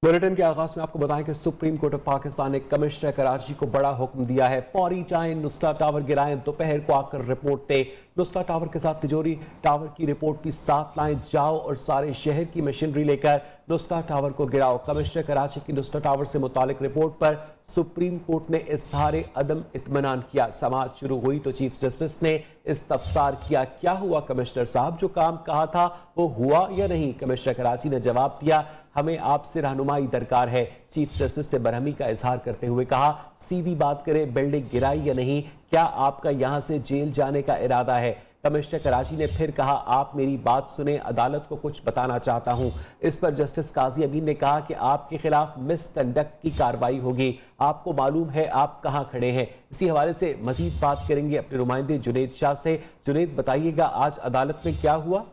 Bulletin के आगाज में आपको बताएं कि सुप्रीम कोर्ट ऑफ पाकिस्तान ने कमिश्नर कराची को बड़ा हुक्म दिया है। फौरी जाएं, नुस्रा टावर गिराएं, दोपहर को आकर रिपोर्ट दें। नुस्रा टावर के साथ तिजोरी टावर की रिपोर्ट भी साथ लाएं। जाओ और सारे शहर की मशीनरी लेकर नुस्रा टावर को गिराओ। कमिश्नर कराची की नुस्रा टावर से मुतालिक रिपोर्ट पर सुप्रीम कोर्ट ने इजहार अदम इत्मीनान किया। समाअत शुरू हुई तो चीफ जस्टिस ने इस्तफसार किया, क्या हुआ कमिश्नर साहब, जो काम कहा था वो हुआ या नहीं। कमिश्नर कराची ने जवाब दिया, हमें आपसे रहनुमाई दरकार है। चीफ जस्टिस ने बरहमी का इजहार करते हुए कहा, सीधी बात करें, बिल्डिंग गिराई या नहीं, क्या आपका यहां से जेल जाने का इरादा है। कमिश्नर कराची ने फिर कहा, आप मेरी बात सुने, अदालत को कुछ बताना चाहता हूं। इस पर जस्टिस काजी अमीन ने कहा कि आपके खिलाफ मिसकंडक्ट की कार्रवाई होगी, आपको मालूम है आप कहां खड़े हैं। इसी हवाले से मजीद बात करेंगे अपने नुमाइंदे जुनेद शाह से। जुनेद, बताइएगा आज अदालत में क्या हुआ।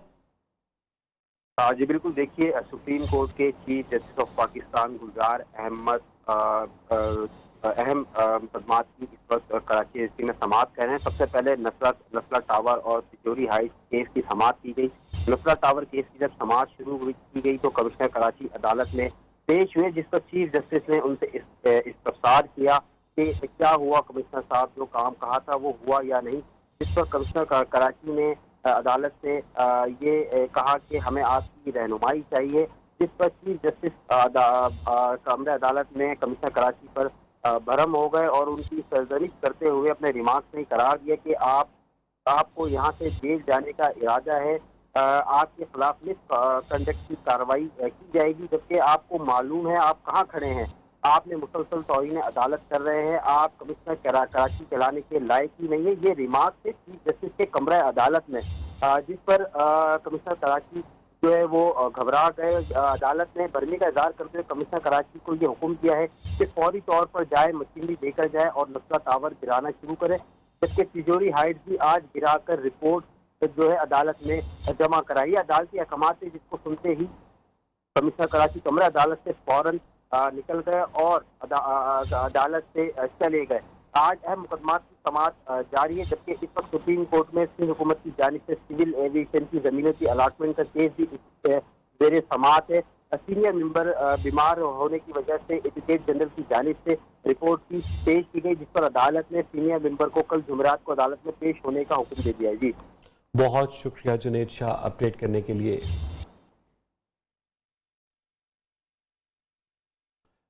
जी बिल्कुल, देखिए सुप्रीम कोर्ट के चीफ जस्टिस ऑफ पाकिस्तान गुलजार अहमद अहम मुकदमात की इस वक्त कराची एसपी में समाअत कर रहे हैं। सबसे पहले नस्ला टावर और तिजोरी हाइट्स केस की समाअत की गई। नस्ला टावर केस की जब समाअत शुरू की गई तो कमिश्नर कराची अदालत में पेश हुए, जिस पर चीफ जस्टिस ने उनसे इस्तफसार किया कि क्या हुआ कमिश्नर साहब, जो काम कहा था वो हुआ या नहीं। जिस पर कमिश्नर कराची ने अदालत से ये कहा कि हमें आपकी रहनुमाई चाहिए। जिस पर चीफ जस्टिस कमरे अदालत में कमिश्नर कराची पर भरम हो गए और उनकी सरजनिश करते हुए अपने रिमार्क्स में करार दिया कि आपको यहाँ से जेल जाने का इरादा है, आपके खिलाफ मिसकंडक्ट की कार्रवाई की जाएगी, जबकि आपको मालूम है आप कहाँ खड़े हैं। आपने मुसलसल तौहीन अदालत कर रहे हैं, आप कमिश्नर कराची चलाने के लायक ही नहीं है। ये रिमार्क थे चीफ जस्टिस के कमरा अदालत में, जिस पर कमिश्नर कराची जो है वो घबरा गए। अदालत ने बरहमी का इजहार करते हुए कमिश्नर कराची को ये हुक्म दिया है कि फौरी तौर पर जाए, मशीनरी लेकर जाए और नस्ला टावर गिराना शुरू करे। जबकि तिजोरी हाइट भी आज गिराकर रिपोर्ट जो है अदालत में जमा कराई। अदालती अहकाम से जिसको सुनते ही कमिश्नर कराची कमरा अदालत से फौरन निकल गए और अदालत से चले गए। आज अहम मुकदमात की समाअत जारी है, जबकि इस वक्त सुप्रीम कोर्ट में सिंध हुकूमत की जानिब से सिविल एविएशन की जमीनों की अलाटमेंट का केस भी जेर समाअत है। सीनियर मेंबर बीमार होने की वजह से एडवोकेट जनरल की जानिब से रिपोर्ट की पेश की गई, जिस पर अदालत ने सीनियर मेंबर को कल जुमेरात को अदालत में पेश होने का हुक्म दे दिया है। जी बहुत शुक्रिया जुनेद शाह अपडेट करने के लिए।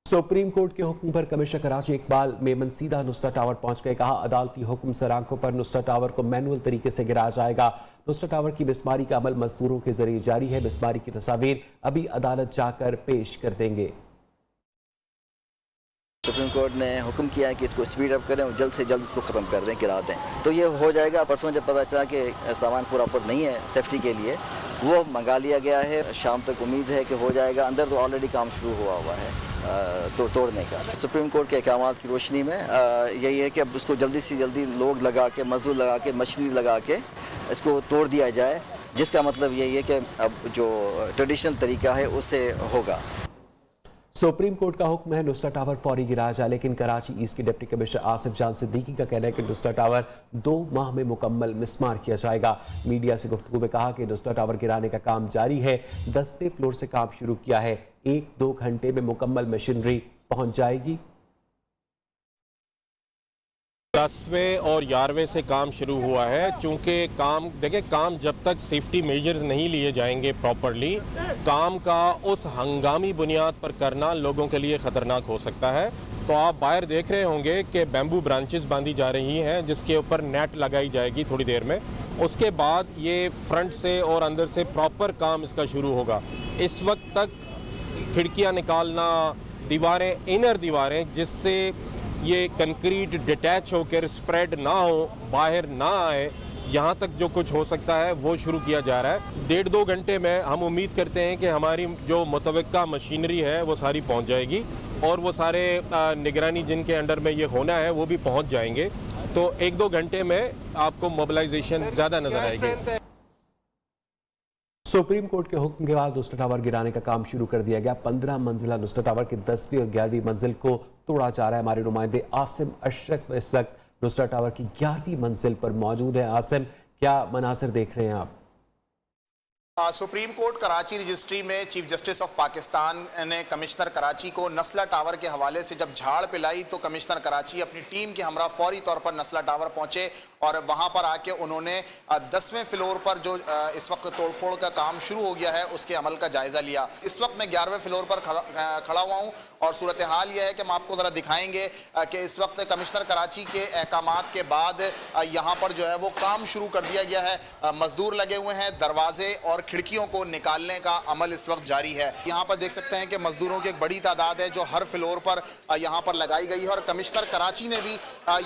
सुप्रीम कोर्ट के हुक्म पर कमिश्नर कराची इकबाल मेमन सीधा नुस्रा टावर पहुंच गए। कहा, अदालती हुक्म सर आंखों पर नुस्रा टावर को मैनुअल तरीके से गिराया जाएगा। नुस्रा टावर की मिसमारी का अमल मजदूरों के जरिए जारी है। मिसमारी की तस्वीर अभी अदालत जाकर पेश कर देंगे। सुप्रीम कोर्ट ने हुक्म किया है कि इसको स्पीड अप करें और जल्द से जल्द इसको ख़त्म कर दें, गिरा दें, तो ये हो जाएगा। परसों जब पता चला कि सामान पूरा नहीं है सेफ्टी के लिए, वो मंगा लिया गया है। शाम तक उम्मीद है कि हो जाएगा। अंदर तो ऑलरेडी काम शुरू हुआ है तो तोड़ने का। सुप्रीम कोर्ट के अहकाम की रोशनी में यही है कि अब उसको जल्दी से जल्दी लोग लगा के, मजदूर लगा के, मशीनरी लगा के इसको तोड़ दिया जाए, जिसका मतलब यही है कि अब जो ट्रेडिशनल तरीका है उससे होगा। सुप्रीम कोर्ट का हुक्म है नुस्रा टावर फौरी गिराया जाए, लेकिन कराची ईस्ट के डिप्टी कमिश्नर आसिफ जान सिद्दीकी का कहना है कि नुस्रा टावर 2 माह में मुकम्मल मिसमार किया जाएगा। मीडिया से गुफ्तगू में कहा कि नुस्रा टावर गिराने का काम जारी है, 10वें फ्लोर से काम शुरू किया है, 1-2 घंटे में मुकम्मल मशीनरी पहुंच जाएगी। 10वें और 11वें से काम शुरू हुआ है। चूंकि काम देखिए, काम जब तक सेफ्टी मेजर्स नहीं लिए जाएंगे प्रॉपरली, काम का उस हंगामी बुनियाद पर करना लोगों के लिए ख़तरनाक हो सकता है। तो आप बाहर देख रहे होंगे कि बैम्बू ब्रांचेस बांधी जा रही हैं, जिसके ऊपर नेट लगाई जाएगी थोड़ी देर में। उसके बाद ये फ्रंट से और अंदर से प्रॉपर काम इसका शुरू होगा। इस वक्त तक खिड़कियाँ निकालना, दीवारें, इनर दीवारें, जिससे ये कंक्रीट डिटैच होकर स्प्रेड ना हो, बाहर ना आए, यहाँ तक जो कुछ हो सकता है वो शुरू किया जा रहा है। 1.5-2 घंटे में हम उम्मीद करते हैं कि हमारी जो मुतवक्का मशीनरी है वो सारी पहुँच जाएगी और वो सारे निगरानी जिनके अंडर में ये होना है वो भी पहुँच जाएंगे। तो 1-2 घंटे में आपको मोबिलाइजेशन ज़्यादा नजर आएगी। सुप्रीम कोर्ट के हुक्म के बाद नुस्रा टावर गिराने का काम शुरू कर दिया गया। 15 मंजिला नुस्रा टावर की 10वीं और 11वीं मंजिल को तोड़ा जा रहा है। हमारे नुमाइंदे आसिम अशरफ इस वक्त नुस्रा टावर की 11वीं मंजिल पर मौजूद है। आसिम, क्या मनासिर देख रहे हैं आप? सुप्रीम कोर्ट कराची रजिस्ट्री में चीफ जस्टिस ऑफ पाकिस्तान ने कमिश्नर कराची को नस्ला टावर के हवाले से जब झाड़ पिलाई तो कमिश्नर कराची अपनी टीम के हमरा फौरी तौर पर नस्ला टावर पहुंचे और वहां पर आके उन्होंने 10वें फ्लोर पर जो इस वक्त तोड़फोड़ का काम शुरू हो गया है उसके अमल का जायजा लिया। इस वक्त मैं 11वें फ्लोर पर खड़ा हुआ हूं और सूरत हाल यह है कि हम आपको जरा दिखाएंगे कि इस वक्त कमिश्नर कराची के अहकामात के बाद यहाँ पर जो है वो काम शुरू कर दिया गया है। मजदूर लगे हुए हैं, दरवाजे और खिड़कियों को निकालने का अमल इस वक्त जारी है। यहाँ पर देख सकते हैं कि मजदूरों की एक बड़ी तादाद है जो हर फ्लोर पर यहाँ पर लगाई गई है और कमिश्नर कराची ने भी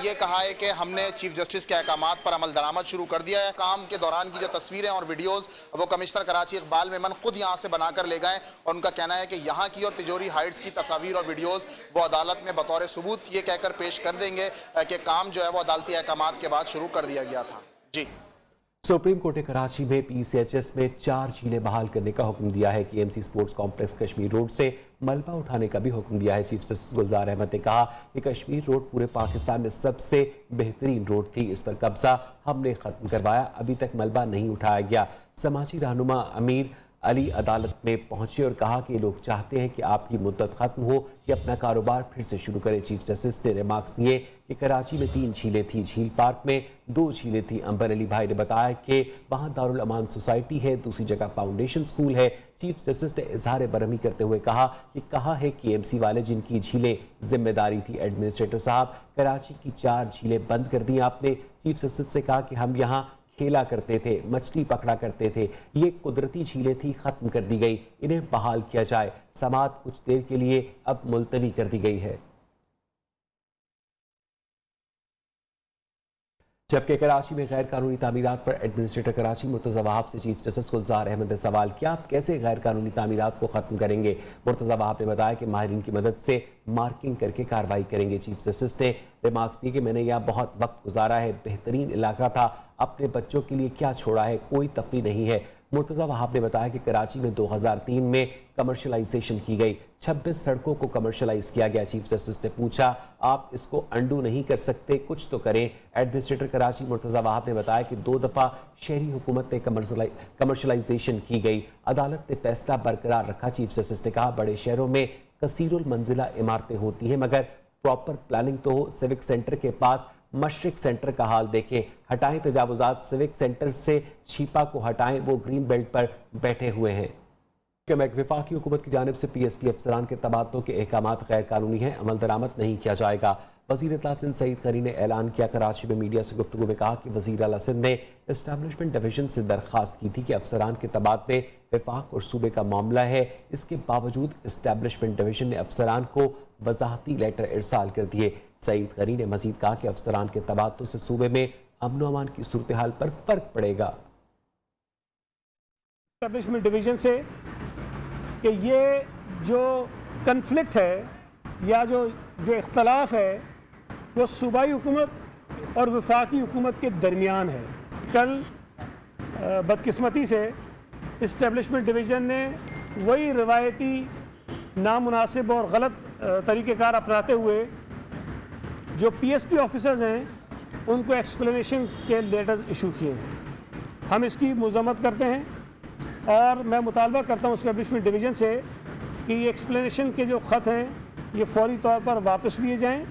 ये कहा है कि हमने चीफ जस्टिस के अहकामात पर अमल दरामद शुरू कर दिया है। काम के दौरान की जो तस्वीरें और वीडियोस वो कमिश्नर कराची इकबाल मेमन खुद यहाँ से बनाकर ले गए और उनका कहना है कि यहाँ की और तिजोरी हाइट्स की तस्वीर और वीडियोस वो अदालत में बतौर सबूत ये कहकर पेश कर देंगे कि काम जो है वो अदालती अहकामात के बाद शुरू कर दिया गया था। जी, सुप्रीम कोर्ट ने कराची में पीसीएचएस में 4 झीलें बहाल करने का हुक्म दिया है। KMC sports complex Kashmir road से मलबा उठाने का भी हुक्म दिया है। चीफ जस्टिस गुलजार अहमद ने कहा कि कश्मीर रोड पूरे पाकिस्तान में सबसे बेहतरीन रोड थी, इस पर कब्जा हमने खत्म करवाया, अभी तक मलबा नहीं उठाया गया। समाजी रहनुमा अमीर अली अदालत में पहुंचे और कहा कि लोग चाहते हैं कि आपकी मुद्दत खत्म हो, कि अपना कारोबार फिर से शुरू करें। चीफ जस्टिस ने रिमार्क्स दिए कि कराची में 3 झीलें थी, झील पार्क में 2 झीलें थी। अंबर अली भाई ने बताया कि वहां दारुल अमान सोसाइटी है, दूसरी जगह फाउंडेशन स्कूल है। चीफ जस्टिस ने इजहार बरहमी करते हुए कहा है केएमसी वाले जिनकी झीलें जिम्मेदारी थी। एडमिनिस्ट्रेटर साहब, कराची की 4 झीलें बंद कर दी आपने। चीफ जस्टिस ने कहा कि हम यहाँ खेला करते थे, मछली पकड़ा करते थे, ये कुदरती झीलें थी, खत्म कर दी गई, इन्हें बहाल किया जाए। समाअत कुछ देर के लिए अब मुलतवी कर दी गई है। जबकि कराची में गैर कानूनी तामीरात पर एडमिनिस्ट्रेटर कराची मुर्तज़ा वहाब से चीफ जस्टिस गुलजार अहमद ने सवाल किया, आप कैसे गैर कानूनी तामीरात को खत्म करेंगे। मुर्तज़ा वहाब ने बताया कि माहिरीन की मदद से मार्किंग करके कार्रवाई करेंगे। चीफ जस्टिस ने रिमार्क्स दिए कि मैंने यहाँ बहुत वक्त गुजारा है, बेहतरीन इलाका था, अपने बच्चों के लिए क्या छोड़ा है, कोई तफरी नहीं है। मुर्तज़ा वहाब ने बताया कि कराची में 2003 में कमर्शलाइजेशन की गई, 26 सड़कों को कमर्शलाइज किया गया। चीफ जस्टिस ने पूछा, आप इसको अंडू नहीं कर सकते, कुछ तो करें। एडमिनिस्ट्रेटर कराची मुर्तज़ा वहाब ने बताया कि 2 दफ़ा शहरी हुकूमत में कमर्शलाइजेशन की गई, अदालत ने फैसला बरकरार रखा। चीफ जस्टिस ने कहा, बड़े शहरों में कसीरुल मंजिला इमारतें होती हैं मगर प्रॉपर प्लानिंग तो हो। सिविक सेंटर के पास मशरिक सेंटर का हाल देखें, हटाएं तजावुजात, सिविक सेंटर से छिपा को हटाएं, वो ग्रीन बेल्ट पर बैठे हुए हैं। वफाकी हुकूमत की जानिब से पीएसपी अफसरान के तबादलों के अहकामात गैर कानूनी हैं, अमल दरामद नहीं किया जाएगा। वज़ीर इत्तलात सिंध सईद करी ने ऐलान किया। कराची में मीडिया से गुफ्तगू में कहा कि वज़ीर आला सिंध ने एस्टैब्लिशमेंट डिवीजन से दरख्वास्त की थी कि अफसरान के तबादले वफाक और सूबे का मामला है, इसके बावजूद एस्टैब्लिशमेंट डिवीजन ने अफसरान को वजाहती लेटर इरसाल कर दिए। सईद करी ने मजीद कहा कि अफसरान के तबादलों से सूबे में अमन अमान की सूरत हाल पर फर्क पड़ेगा। एस्टैब्लिशमेंट डिवीजन से कि ये जो कन्फ्लिक्ट है या जो इख्तलाफ है वो सूबाई हुकूमत और वफाकी हुकूमत के दरमियान है। कल बदकिस्मती से इस्टेब्लिशमेंट डिवीज़न ने वही रिवायती नामुनासिब और गलत तरीक़ेकार अपनाते हुए जो पीएसपी ऑफिसर्स हैं उनको एक्सप्लेनेशंस के लेटर्स इशू किए हैं। हम इसकी मज़म्मत करते हैं और मैं मुतालबा करता हूँ इस्टेब्लिशमेंट डिवीज़न से कि ये एक्सप्लेनेशन के जो ख़त हैं ये फौरी तौर पर वापस लिए जाएँ।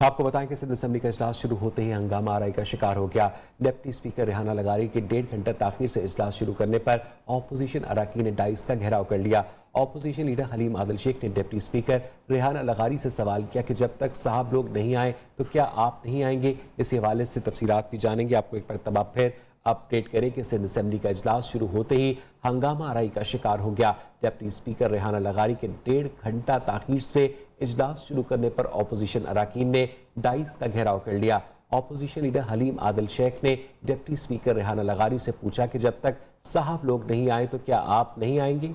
आपको बताएं कि सिंध असेंबली का इजलास शुरू होते ही हंगामा आराई का शिकार हो गया। डिप्टी स्पीकर रेहाना लगारी के 1.5 घंटे ताखीर से इजलास शुरू करने पर ऑपोजिशन अरकान ने डाइस का घेराव कर लिया। ऑपोजिशन लीडर हलीम आदिल शेख ने डिप्टी स्पीकर रेहाना लगारी से सवाल किया कि जब तक साहब लोग नहीं आए तो क्या आप नहीं आएंगे। इस हवाले से तफसीलात भी जानेंगे। आपको एक मरतबा फिर अपडेट करें कि सिंध असेंबली का इजलास शुरू होते ही हंगामा आराई का शिकार हो गया। डिप्टी स्पीकर रेहाना लगारी के 1.5 घंटा ताखीर से इजलास शुरू करने पर ऑपोजिशन अरकान ने डाइस का घेराव कर लिया। ऑपोजिशन लीडर हलीम आदिल शेख ने डिप्टी स्पीकर रेहाना लगारी से पूछा कि जब तक साहब लोग नहीं आए तो क्या आप नहीं आएंगे।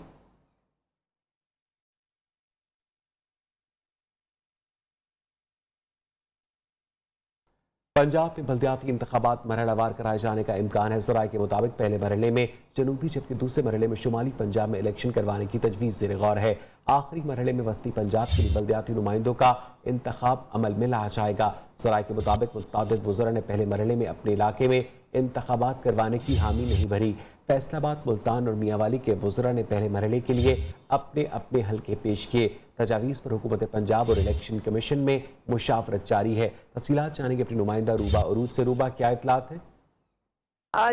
पंजाब में बल्दियाती इंतखाबात मरहलावार कराए जाने का इम्कान है। ज़राए के मुताबिक पहले मरहले में जनूबी जबकि दूसरे मरहले में शुमाली पंजाब में इलेक्शन करवाने की तजवीज़ ज़ेर गौर है। आखिरी मरहले में वस्ती पंजाब के लिए बल्दियाती नुमाइंदों का इंतखाब अमल में लाया जाएगा। ज़राए के मुताबिक मुतअद्दिद वज़रा ने पहले मरहले में अपने इलाके में इंतखाबात करवाने की हामी नहीं भरी। फैसलाबाद, मुल्तान और मियांवाली के वज़रा ने पहले मरहले के लिए अपने अपने हल्के पेश किए। तजावीज़ पर हुकूमत पंजाब और इलेक्शन कमीशन में मुशावरत जारी है। तफसीलात जानेंगे अपनी नुमाइंदा रूबा अरूज से। रूबा, क्या इतलात है?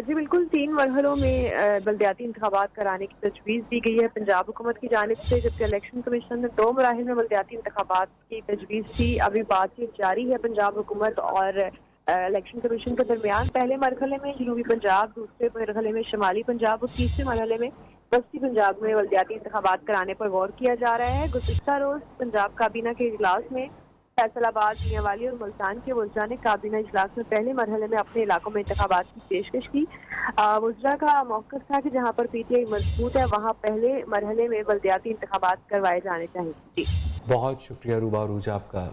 जी बिल्कुल, 3 मरहलों में बल्दियाती इंतखाबात कराने की तजवीज़ दी गई है पंजाब हुकूमत की जानिब से, जबकि इलेक्शन कमीशन ने 2 मराहिल में बल्दियाती इंतखाबात की तजवीज़ दी। अभी बातचीत जारी है पंजाब हुकूमत और इलेक्शन कमीशन के दरमियान। पहले मरहले में जनूबी पंजाब, दूसरे मरहले में शुमाली पंजाब और तीसरे मरहले में वस्ती पंजाब में बल्दियाती इंतखाबात कराने पर गौर किया जा रहा है। गुज़िश्ता रोज़ पंजाब काबीना के इजलास में फैसलाबाद, मियांवाली और मुल्तान के वज़रा ने काबीना इजलास में पहले मरहले में अपने इलाकों में इंतखाबात की पेशकश की। वज़रा का मौक़िफ़ था कि जहाँ पर PTI मजबूत है वहाँ पहले मरहले में बल्दियाती इंतखाबात करवाए जाने चाहिए। बहुत शुक्रिया रूबा अरूज आपका।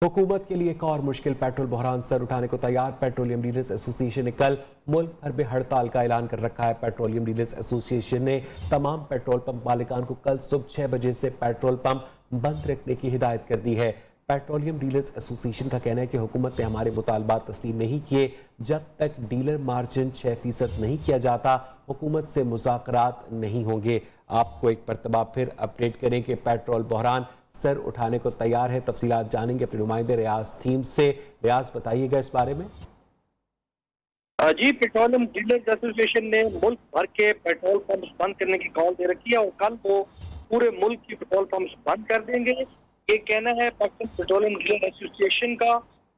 हुकूमत के लिए एक और मुश्किल पेट्रोल बहरान सर उठाने को तैयार। पेट्रोलियम डीलर्स एसोसिएशन ने कल मुल्क भर में हड़ताल का ऐलान कर रखा है। पेट्रोलियम डीलर्स एसोसिएशन ने तमाम पेट्रोल पंप मालिकान को कल सुबह 6 बजे से पेट्रोल पंप बंद रखने की हिदायत कर दी है। पेट्रोलियम डीलर्स एसोसिएशन का कहना है कि हुकूमत ने हमारे मुतालबात तस्लीम नहीं किए। जब तक डीलर मार्जिन 6% नहीं किया जाता, हुकूमत से मुज़ाकरात नहीं होंगे। आपको एक मरतबा फिर अपडेट करें कि पेट्रोल बहरान सर उठाने को तैयार है। तफसीलात जानेंगे अपने नुमाइंदे रियाज थीम से। रियाज, बताइएगा इस बारे में। जी, पेट्रोलियम डीलर्स एसोसिएशन ने मुल्क भर के पेट्रोल पंप बंद करने की कॉल दे रखी है और कल वो पूरे मुल्क की पेट्रोल पंप बंद कर देंगे। ये कहना है पाकिस्तान पेट्रोलियम डीलर एसोसिएशन का,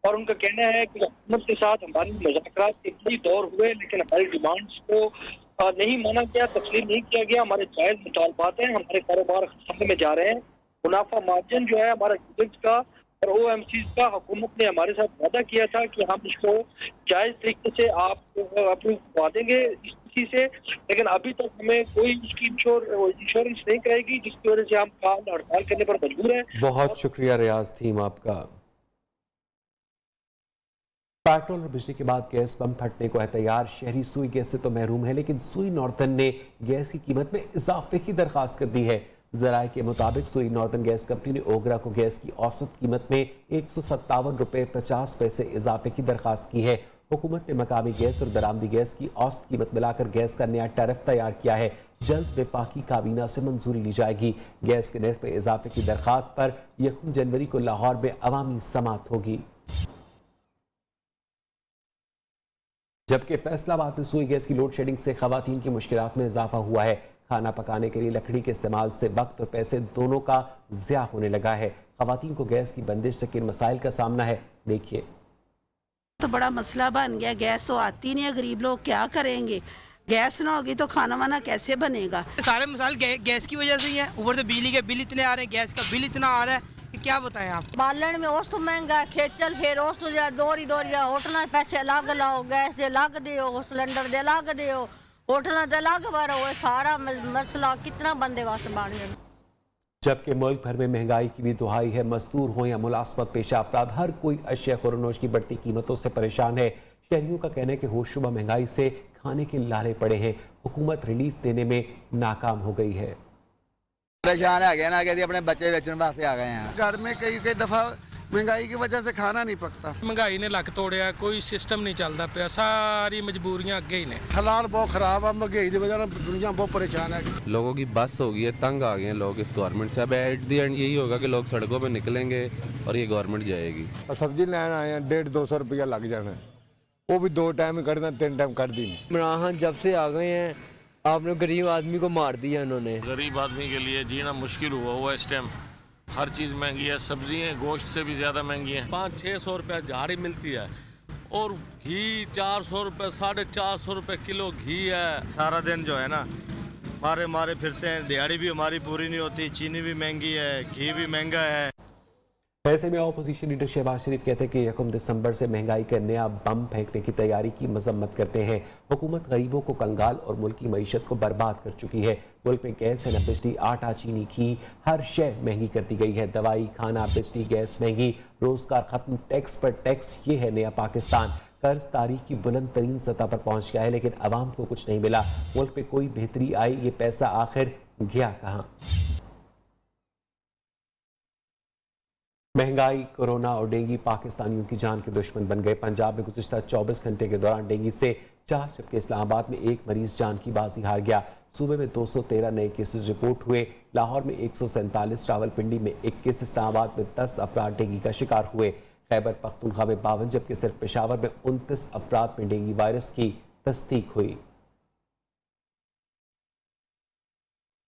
और उनका कहना है कि हुकूमत के साथ हमारी मुज़ाकरात के कई दौर हुए लेकिन हमारी डिमांड्स को नहीं माना गया, तस्लीम नहीं किया गया। हमारे जायज़ मुतालबात हैं, हमारे कारोबार खतरे में जा रहे हैं। मुनाफा मार्जिन जो है हमारा डीलर्स का और OMCs का, हुकूमत ने हमारे साथ वादा किया था कि हम इसको जायज़ तरीके से आप अप्रूव करवा देंगे इसी से, लेकिन अभी तक हमें कोई इसकी इंश्योरेंस नहीं कराएगी, जिसकी वजह से हम काल हड़ताल करने पर मजबूर हैं। बहुत शुक्रिया रियाज थीम आपका। पेट्रोल और बिजली के बाद गैस पंप फटने को है तैयार। शहरी सुई गैस से तो महरूम है, लेकिन सुई नॉर्थन ने गैस की कीमत में इजाफे की दरखास्त कर दी है। ज़राए के मुताबिक सुई नॉर्थन गैस कंपनी ने ओगरा को गैस की औसत कीमत में 157 रुपये 50 पैसे इजाफे की दरखास्त की है। हुकूमत ने मकामी गैस और दरामदी गैस की औसत कीमत मिलाकर गैस का नया टैरिफ तैयार किया है। जल्द वफाकी काबीना से मंजूरी ली जाएगी। गैस के नर्ख में इजाफे की दरखास्त पर 1 जनवरी को लाहौर में अवामी समात होगी। जबकि फैसलाबाद में सुई गैस की लोड शेडिंग से खवातीन की मुश्किलात में इजाफा हुआ है। खाना पकाने के लिए लकड़ी के इस्तेमाल से वक्त और पैसे दोनों का ज़िया होने लगा है। खवातीन को गैस की बंदिश से किन मसाइल का सामना है, देखिए। तो बड़ा मसला बन गया, गैस तो आती नहीं है, गरीब लोग क्या करेंगे? गैस ना होगी तो खाना वाना कैसे बनेगा? सारे मसाइल गैस की वजह से ही है। ऊपर से बिजली के बिल इतने आ रहे हैं, गैस का बिल इतना आ रहा है कि क्या बताएं आप। बालन में उस तो महंगा खेचल, फिर उस तो दोरी होटल पैसे अलग लाओ, गैस दे अलग दियो, सिलेंडर दे अलग दियो, होटल दे अलग भरो। सारा मसला कितना बंदे वास्ते बन गया। जबकि मुल्क भर में महंगाई की भी दुहाई है। मजदूर हो या मुलाजमत पेशा अफराद, हर कोई अशिया खुरनोश की बढ़ती कीमतों से परेशान है। शहरियों का कहना है कि होशरुबा महंगाई से खाने के लाले पड़े हैं। हुकूमत रिलीफ देने में नाकाम हो गई है। परेशान है ना कि अपने बच्चे बेचने वास्ते आ गए हैं। घर में कई दफा महंगाई की वजह से खाना नहीं पकता। महंगाई ने लक तोड़िया, कोई सिस्टम नहीं चलता पिया, सारी मजबूरियां अगे ही ने। हालात बहुत खराब है, महंगाई की वजह से दुनिया बहुत परेशान है। लोगों की बस हो गई है, तंग आ गए हैं लोग इस गवर्नमेंट से। अब एट दी एंड यही होगा कि लोग सड़कों पे निकलेंगे और ये गवर्नमेंट जाएगी। सब्जी लेने आए हैं, 150-200 रुपया लग जाना है, वो भी 2 टाइम कर दें, 3 टाइम कर दी। इमरान जब से आ गए हैं आपने गरीब आदमी को मार दिया इन्होंने। गरीब आदमी के लिए जीना मुश्किल हुआ इस टाइम। हर चीज़ महंगी है, सब्जियाँ गोश्त से भी ज़्यादा महंगी हैं। 500-600 रुपये झाड़ी मिलती है और घी 400 रुपये 450 रुपये किलो घी है। सारा दिन जो है ना मारे फिरते हैं, दिहाड़ी भी हमारी पूरी नहीं होती, चीनी भी महंगी है, घी भी महंगा है। ऐसे में अपोजिशन लीडर शहबाज शरीफ कहते हैं कि 1 दिसंबर से महंगाई का नया बम फेंकने की तैयारी की मजम्मत करते हैं। हुकूमत गरीबों को कंगाल और मुल्क की मईशत को बर्बाद कर चुकी है। मुल्क में गैस है न बिजली, आटा, चीनी, घी, हर शय महंगी कर दी गई है। दवाई, खाना, बिजली, गैस महंगी, रोजगार खत्म, टैक्स पर टैक्स। ये है नया पाकिस्तान। कर्ज तारीख की बुलंद तरीन सतह पर पहुंच गया है, लेकिन अवाम को कुछ नहीं मिला। मुल्क में कोई बेहतरी आई, ये पैसा आखिर गया कहाँ? महंगाई, कोरोना और डेंगू पाकिस्तानियों की जान के दुश्मन बन गए। पंजाब में गुज़िश्ता 24 घंटे के दौरान डेंगू से 4, जबकि इस्लामाबाद में 1 मरीज जान की बाजी हार गया। सूबे में 213 नए केसेस रिपोर्ट हुए। लाहौर में 147, रावलपिंडी में 21, इस्लामाबाद में 10 अफराद डेंगू का शिकार हुए। खैबर पख्तूनख्वा में 52, जबकि सिर्फ पेशावर में 29 अफराद में डेंगू वायरस की तस्दीक हुई।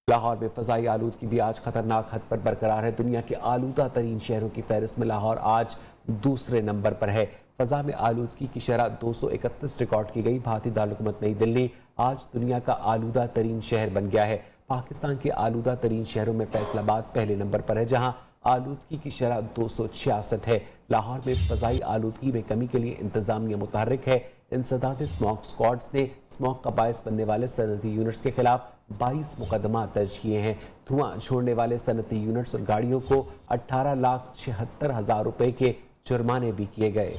लाहौर में फ़ज़ाई आलूदगी भी आज खतरनाक हद पर बरकरार है। दुनिया के आलूदा तरीन शहरों की फहरिस्त में लाहौर आज दूसरे नंबर पर है। फ़ज़ा में आलूदगी की शरह 231 रिकॉर्ड की गई। भारतीय दारुल-हुकूमत नई दिल्ली आज दुनिया का आलूदा तरीन शहर बन गया है। पाकिस्तान के आलूदा तरीन शहरों में फैसलाबाद पहले नंबर पर है, जहाँ आलूदगी की शरह 266 है। लाहौर में फ़ज़ाई आलूदगी में कमी के लिए इंतजामिया मुतहर्रिक है। इंसदाद स्मॉक स्क्वाड्स ने स्मॉक का बायस बनने वाले सनती यूनिट्स के खिलाफ 22 मुकदमा दर्ज किए हैं। धुआं छोड़ने वाले सनती यूनिट्स और गाड़ियों को 18,76,000 रुपए के जुर्माने भी किए गए।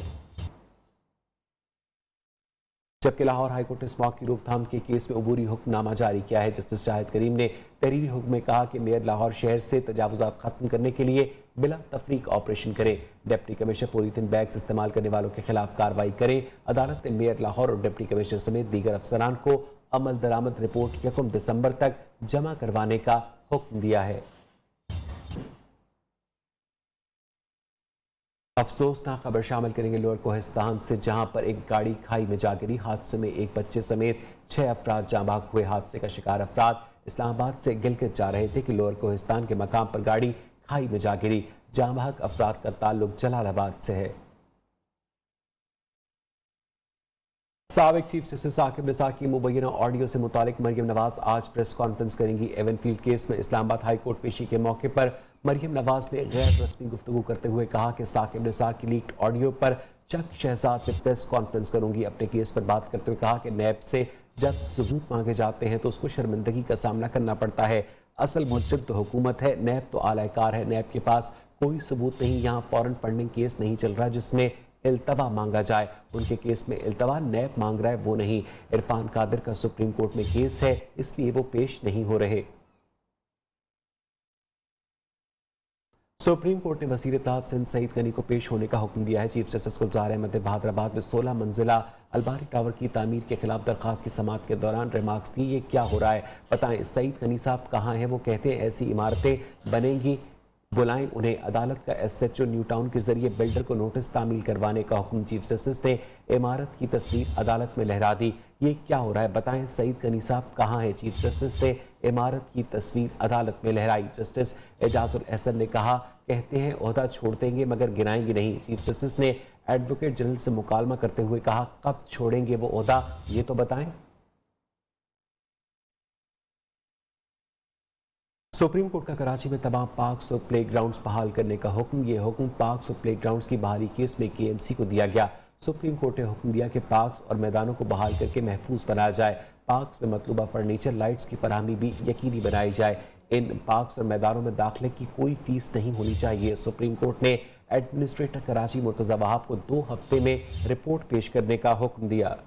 जबकि लाहौर हाईकोर्ट ने स्मॉक की रोकथाम के केस में अबूरी हुक्मनामा जारी किया है। जस्टिस शाहिद करीम ने तहरीरी हुक्म में कहा कि मेयर लाहौर शहर से तजावुजात खत्म करने के लिए बिला तफरीक ऑपरेशन करे। डिप्टी कमिश्नर पॉलीथीन बैग्स इस्तेमाल करने वालों के खिलाफ कार्रवाई करे। अदालत ने मेयर लाहौर और डिप्टी कमिश्नर समेत दीगर अफसरान को अमल दरामद रिपोर्ट 1 दिसंबर तक जमा करवाने का हुक्म दिया है। अफसोसनाक खबर शामिल करेंगे लोअर कोहिस्तान से, जहां पर एक गाड़ी खाई में जा गिरी। हादसे में एक बच्चे समेत 6 अफराद जाँ बाग हुए। हादसे का शिकार अफराद इस्लामाबाद से गिलगित जा रहे थे कि लोअर कोहिस्तान के मकाम पर गाड़ी खाई में जा गिरी। जाँ बाग अफराद का ताल्लुक जलालाबाद से है। साबिक चीफ जस्टिस साकिब निसार की मुबैना ऑडियो से मुतालिक मरियम नवाज आज प्रेस कॉन्फ्रेंस करेंगी। एवनफील्ड केस में इस्लामाबाद हाई कोर्ट पेशी के मौके पर मरियम नवाज ने गैर रस्मी गुफ्तगू करते हुए कहा कि साकिब निसार की लीक्ड ऑडियो पर चक शहजाद से प्रेस कॉन्फ्रेंस करूंगी। अपने केस पर बात करते हुए कहा कि नैब से जब सबूत मांगे जाते हैं तो उसको शर्मिंदगी का सामना करना पड़ता है। असल मुजरिम तो हुकूमत है, नैब तो आलाकार है। नैब के पास कोई सबूत नहीं। यहाँ फॉरेन फंडिंग केस नहीं चल रहा जिसमें इल्तवा मांगा जाए। उनके केस में इल्तवा नैब मांग रहा है, वो नहीं। इरफान कादिर का सुप्रीम कोर्ट में केस है, इसलिए वो पेश नहीं हो रहे। सुप्रीम कोर्ट ने वज़ीर इत्तेहाद सिंध सईद गनी को पेश होने का हुक्म दिया है। चीफ जस्टिस गुलजार अहमद ने बहादुराबाद में 16 मंजिला अलबारी टावर की तामीर के खिलाफ दरखास्त की समाअत के दौरान रिमार्क्स दिए। ये क्या हो रहा है बताएं, सईद गनी साहब कहाँ हैं? वो कहते हैं ऐसी इमारतें बनेंगी, बुलाएं उन्हें। अदालत का SHO न्यू टाउन के जरिए बिल्डर को नोटिस तामील करवाने का हुक्म। चीफ जस्टिस ने इमारत की तस्वीर अदालत में लहरा दी। ये क्या हो रहा है बताएं, सईद गनी साहब कहाँ हैं? चीफ जस्टिस ने इमारत की तस्वीर अदालत में लहराई। जस्टिस एजाजुल एहसन ने कहा, कहते हैं ओहदा छोड़ देंगे मगर गिराएंगे नहीं। चीफ जस्टिस ने एडवोकेट जनरल से मुकालमा करते हुए कहा, कब छोड़ेंगे वो ओहदा ये तो बताएं। सुप्रीम कोर्ट का कराची में तमाम पार्क्स और प्ले ग्राउंड्स बहाल करने का हुक्म। ये हुक्म पार्क्स और प्ले ग्राउंड्स की बहाली केस में KMC को दिया गया। सुप्रीम कोर्ट ने हुक्म दिया कि पार्क्स और मैदानों को बहाल करके महफूज बनाया जाए। पार्क्स में मतलूबा फर्नीचर, लाइट्स की फराहमी भी यकीनी बनाई जाए। इन पार्क्स और मैदानों में दाखिले की कोई फीस नहीं होनी चाहिए। सुप्रीम कोर्ट ने एडमिनिस्ट्रेटर कराची मुर्तज़ा वहाब को 2 हफ्ते में रिपोर्ट पेश करने का हुक्म दिया।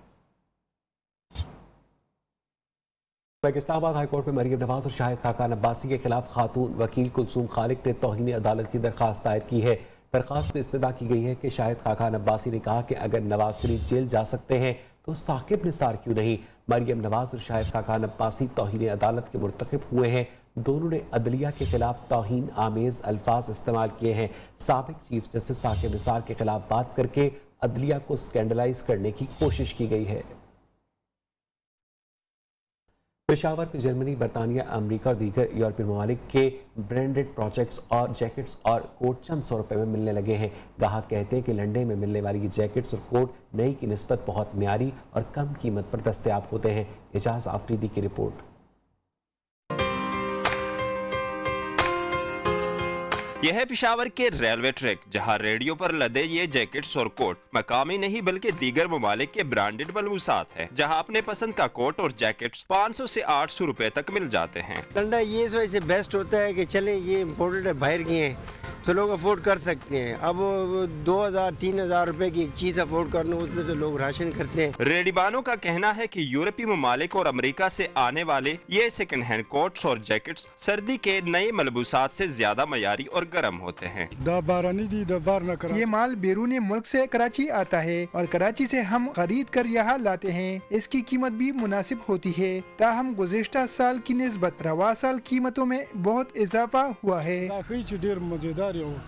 इस्लामाबाद हाईकोर्ट में मरियम नवाज और शाहिद खाकान अब्बासी के खिलाफ खातून वकील कुलसूम खालिक ने तौहीन अदालत की दरखास्त दायर की है। दरखास्त में इस्तदा की गई है कि शाहिद खाकान अब्बासी ने कहा कि अगर नवाज शरीफ जेल जा सकते हैं तो साकिब निसार क्यों नहीं। मरियम नवाज और शाहिद खाकान अब्बासी तौहीन अदालत के मुर्तकिब हुए हैं। दोनों ने अदलिया के खिलाफ तौहीन आमेज अल्फाज इस्तेमाल किए हैं। साबिक चीफ जस्टिस साकिब निसार के खिलाफ बात करके अदलिया को स्कैंडलाइज करने की कोशिश की गई है। पेशावर में जर्मनी, बरतानिया, अमेरिका और दीगर यूरोपीय ममालिक के ब्रांडेड प्रोजेक्ट्स और जैकेट्स और कोट चंद 100 रुपये में मिलने लगे हैं। ग्राहक कहते हैं कि लंदन में मिलने वाली ये जैकेट्स और कोट नई की निस्बत बहुत म्यारी और कम कीमत पर दस्तयाब होते हैं। एजाज आफरीदी की रिपोर्ट। यह है पेशावर के रेलवे ट्रैक, जहां रेडियो पर लदे ये जैकेट्स और कोट मकामी नहीं बल्कि दीगर ममालिक के ब्रांडेड मलबूसात है, जहां अपने पसंद का कोट और जैकेट्स 500 से 800 रुपए तक मिल जाते हैं। ठंडा ये इस वजह से बेस्ट होता है कि चले ये इम्पोर्टेड है, बाहर के हैं तो लोग अफोर्ड कर सकते हैं। अब 2000-3000 रुपए की एक चीज़ अफोर्ड करना, उसमें तो लोग राशन करते हैं। रेडीबानों का कहना है कि यूरोपीय ममालिक और अमेरिका से आने वाले ये सेकंड हैंड कोट्स और जैकेट्स सर्दी के नए मलबूसात से ज्यादा मयारी और गर्म होते हैं। ये माल बैरून मुल्क से कराची आता है और कराची से हम खरीद कर यहाँ लाते हैं। इसकी कीमत भी मुनासिब होती है, ताहम गुज़िश्ता साल की निस्बत रवा साल कीमतों में बहुत इजाफा हुआ है।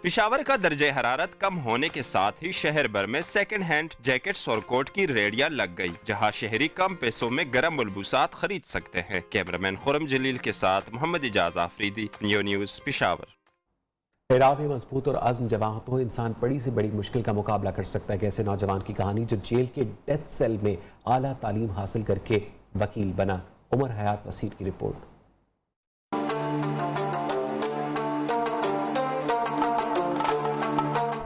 पेशावर का दर्जे हरारत कम होने के साथ ही शहर भर में सेकंड हैंड जैकेट्स और कोट की रेडियां लग गई, जहां शहरी कम पैसों में गर्म मलबूसात खरीद सकते हैं। कैमरामैन खुरम जलील के साथ मोहम्मद इजाज आफरीदी, न्यू न्यूज पेशावर। इरादे मजबूत और अज़्म जवां हो तो इंसान बड़ी से बड़ी मुश्किल का मुकाबला कर सकता है। कैसे नौजवान की कहानी जो जेल के डेथ सेल में आला तालीम हासिल करके वकील बना। उमर हयात वसीर की रिपोर्ट।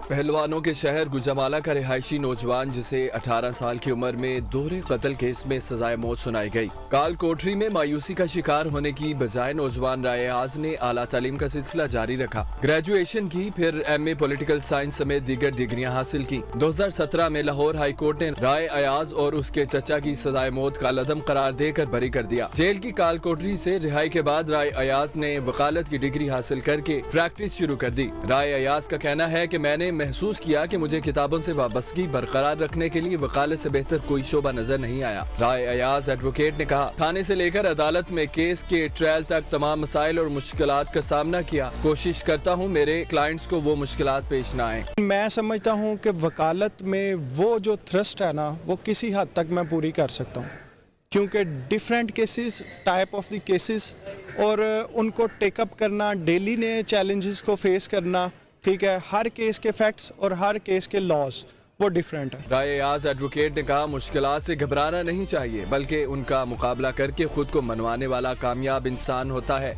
पहलवानों के शहर गुजरावाला का रिहायशी नौजवान जिसे 18 साल की उम्र में दोहरे कत्ल केस में सजाए मौत सुनाई गई। काल कोठरी में मायूसी का शिकार होने की बजाय नौजवान राय अयाज ने आला तालीम का सिलसिला जारी रखा। ग्रेजुएशन की, फिर MA पॉलिटिकल साइंस समेत दीगर डिग्रियां हासिल की। 2017 में लाहौर हाई कोर्ट ने राय अयाज और उसके चचा की सजाए मौत का लदम करार देकर बरी कर दिया। जेल की काल कोठरी से रिहाई के बाद राय अयाज ने वकालत की डिग्री हासिल करके प्रैक्टिस शुरू कर दी। राय अयाज का कहना है कि मैंने महसूस किया कि मुझे किताबों से वाबस्तगी बरकरार रखने के लिए वकालत से बेहतर कोई शोबा नजर नहीं आया। राय अयाज एडवोकेट ने कहा, थाने से लेकर अदालत में केस के ट्रायल तक तमाम मसाइल और मुश्किलात का सामना किया। कोशिश करता हूँ मेरे क्लाइंट्स को वो मुश्किलात पेश न आए। मैं समझता हूँ कि वकालत में वो जो थ्रस्ट है ना, वो किसी हद तक मैं पूरी कर सकता हूँ, क्योंकि different cases, type of the cases और उनको टेकअप करना, डेली ने चैलेंजेस को फेस करना, ठीक है, हर केस के फैक्ट्स और हर केस के लॉज वो डिफरेंट है। राय अयाज एडवोकेट ने कहा, मुश्किलात से घबराना नहीं चाहिए, बल्कि उनका मुकाबला करके खुद को मनवाने वाला कामयाब इंसान होता है।